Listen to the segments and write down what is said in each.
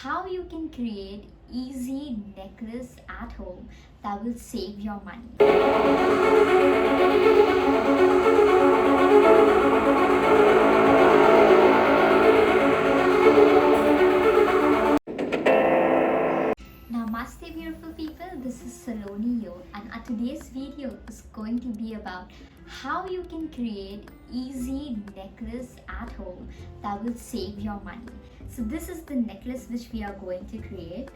how you can create easy necklace at home that will save your money. Namaste beautiful people, this is Saloni here, and today's video is going to be about how you can create easy necklace at home that will save your money. So this is the necklace which we are going to create.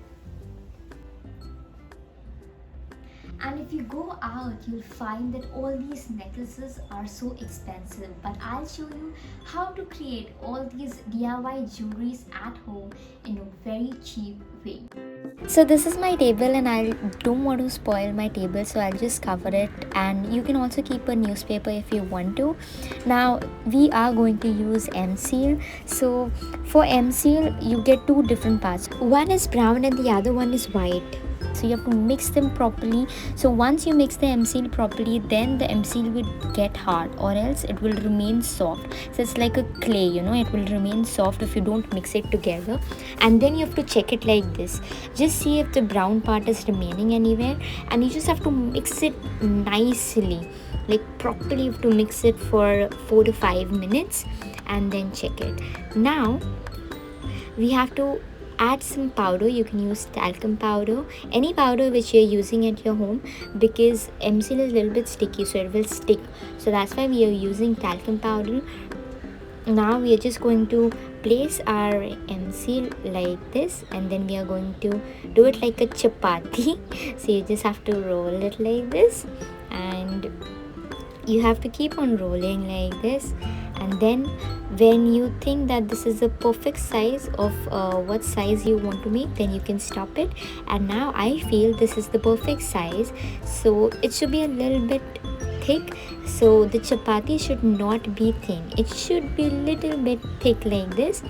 And if you go out, you'll find that all these necklaces are so expensive, but I'll show you how to create all these DIY jewelries at home in a very cheap way. So this is my table and I don't want to spoil my table, so I'll just cover it, and you can also keep a newspaper if you want to. Now we are going to use M-seal. So for M-seal you get two different parts. One is brown and the other one is white. So you have to mix them properly. So once you mix the M-seal properly, then the M-seal will get hard, or else it will remain soft. So it's like a clay, it will remain soft if you don't mix it together. And then you have to check it like this. Just see if the brown part is remaining anywhere, and you just have to mix it nicely, like properly. You have to mix it for 4 to 5 minutes and then check it. Now we have to add some powder. You can use talcum powder, any powder which you're using at your home, because M-seal is a little bit sticky, so it will stick. So that's why we are using talcum powder. Now we are just going to place our M-seal like this, and then we are going to do it like a chapati. So you just have to roll it like this, and you have to keep on rolling like this. And then when you think that this is a perfect size of what size you want to make, then you can stop it. And now I feel this is the perfect size, so it should be a little bit thick. So the chapati should not be thin, it should be a little bit thick like this.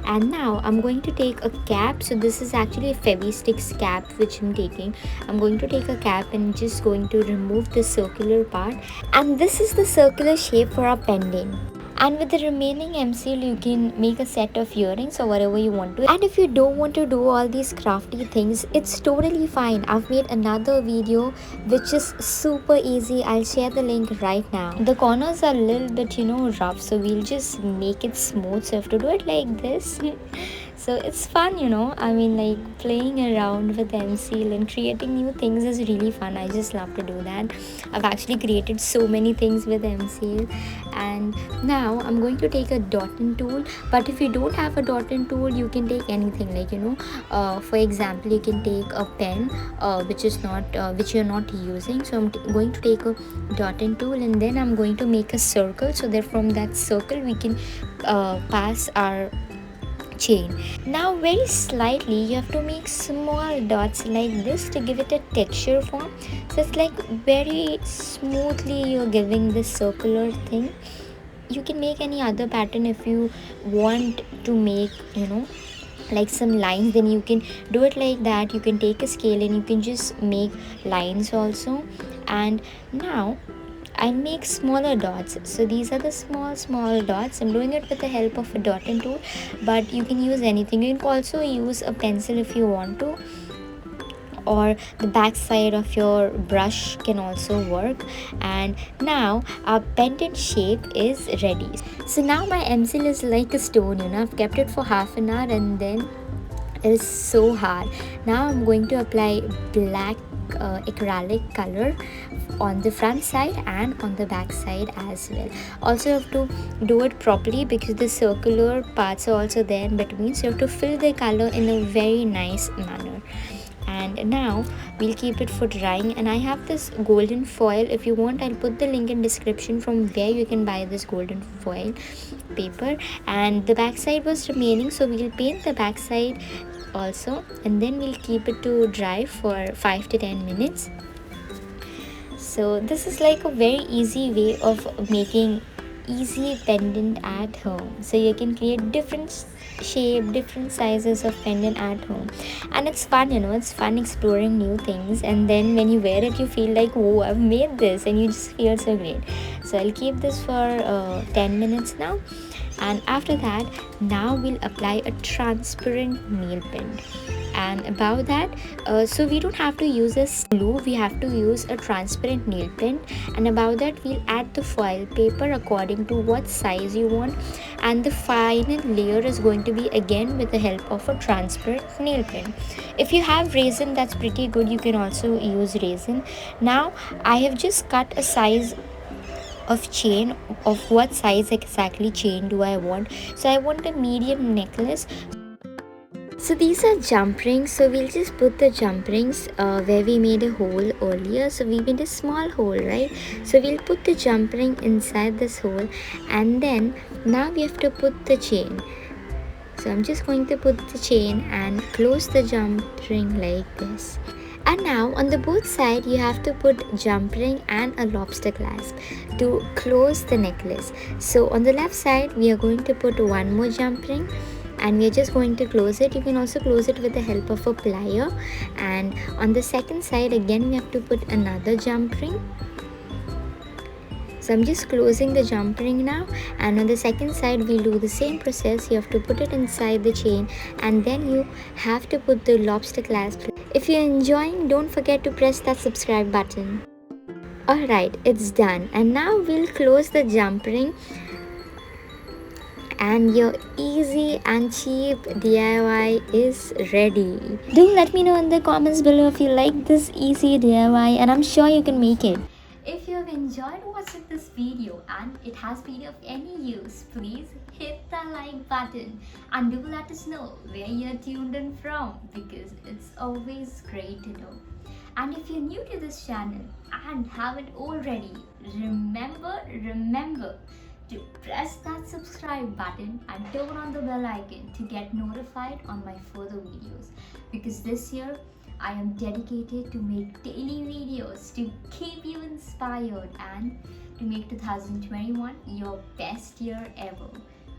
And now I'm going to take a cap. So this is actually a Fevi-Sticks cap which I'm taking. I'm going to take a cap and just going to remove the circular part, and this is the circular shape for our pendant. And with the remaining M-seal you can make a set of earrings or whatever you want to. And if you don't want to do all these crafty things, it's totally fine. I've made another video which is super easy. I'll share the link right now. The corners are a little bit rough, so we'll just make it smooth. So you have to do it like this. So it's fun, I mean, like playing around with M-seal and creating new things is really fun. I just love to do that. I've actually created so many things with M-seal. And now I'm going to take a dotting tool, but if you don't have a dotting tool, you can take anything, like for example, you can take a pen which you're not using. So I'm going to take a dotting tool, and then I'm going to make a circle, so that from that circle we can pass our chain. Now very slightly you have to make small dots like this to give it a texture form. So it's like very smoothly you're giving this circular thing. You can make any other pattern. If you want to make like some lines, then you can do it like that. You can take a scale and you can just make lines also. And now I make smaller dots. So these are the small dots. I'm doing it with the help of a dotting tool, but you can use anything. You can also use a pencil if you want to, or the back side of your brush can also work. And now our pendant shape is ready. So now my M-seal is like a stone, I've kept it for half an hour, and then it is so hard. Now I'm going to apply black acrylic color on the front side and on the back side as well. Also you have to do it properly, because the circular parts are also there in between, so you have to fill the color in a very nice manner. And now we'll keep it for drying. And I have this golden foil. If you want, I'll put the link in description from where you can buy this golden foil paper. And the back side was remaining, so we'll paint the back side also, and then we'll keep it to dry for 5 to 10 minutes. So this is like a very easy way of making easy pendant at home. So you can create different shape, different sizes of pendant at home, and it's fun, it's fun exploring new things. And then when you wear it, you feel like, oh, I've made this, and you just feel so great. So I'll keep this for 10 minutes now. And after that, now we'll apply a transparent nail paint. And above that, so we don't have to use a glue, we have to use a transparent nail paint. And above that, we'll add the foil paper according to what size you want. And the final layer is going to be again with the help of a transparent nail paint. If you have resin, that's pretty good, you can also use resin. Now I have just cut a size of chain. Of what size exactly chain do I want? So I want a medium necklace. So these are jump rings, so we'll just put the jump rings where we made a hole earlier. So we made a small hole, right? So we'll put the jump ring inside this hole, and then now we have to put the chain. So I'm just going to put the chain and close the jump ring like this. And now on the both side you have to put jump ring and a lobster clasp to close the necklace. So on the left side we are going to put one more jump ring, and we are just going to close it. You can also close it with the help of a plier. And on the second side again we have to put another jump ring. So I'm just closing the jump ring now, and on the second side we'll do the same process. You have to put it inside the chain, and then you have to put the lobster clasp. If you're enjoying, don't forget to press that subscribe button. Alright, it's done, and now we'll close the jump ring, and your easy and cheap DIY is ready. Do let me know in the comments below if you like this easy DIY, and I'm sure you can make it. If you have enjoyed watching this video and it has been of any use, please hit the like button and do let us know where you're tuned in from, because it's always great to know. And if you're new to this channel and haven't already, remember to press that subscribe button and turn on the bell icon to get notified on my further videos, because this year I am dedicated to make daily videos to keep you inspired and to make 2021 your best year ever.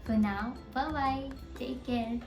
For now, bye bye, take care.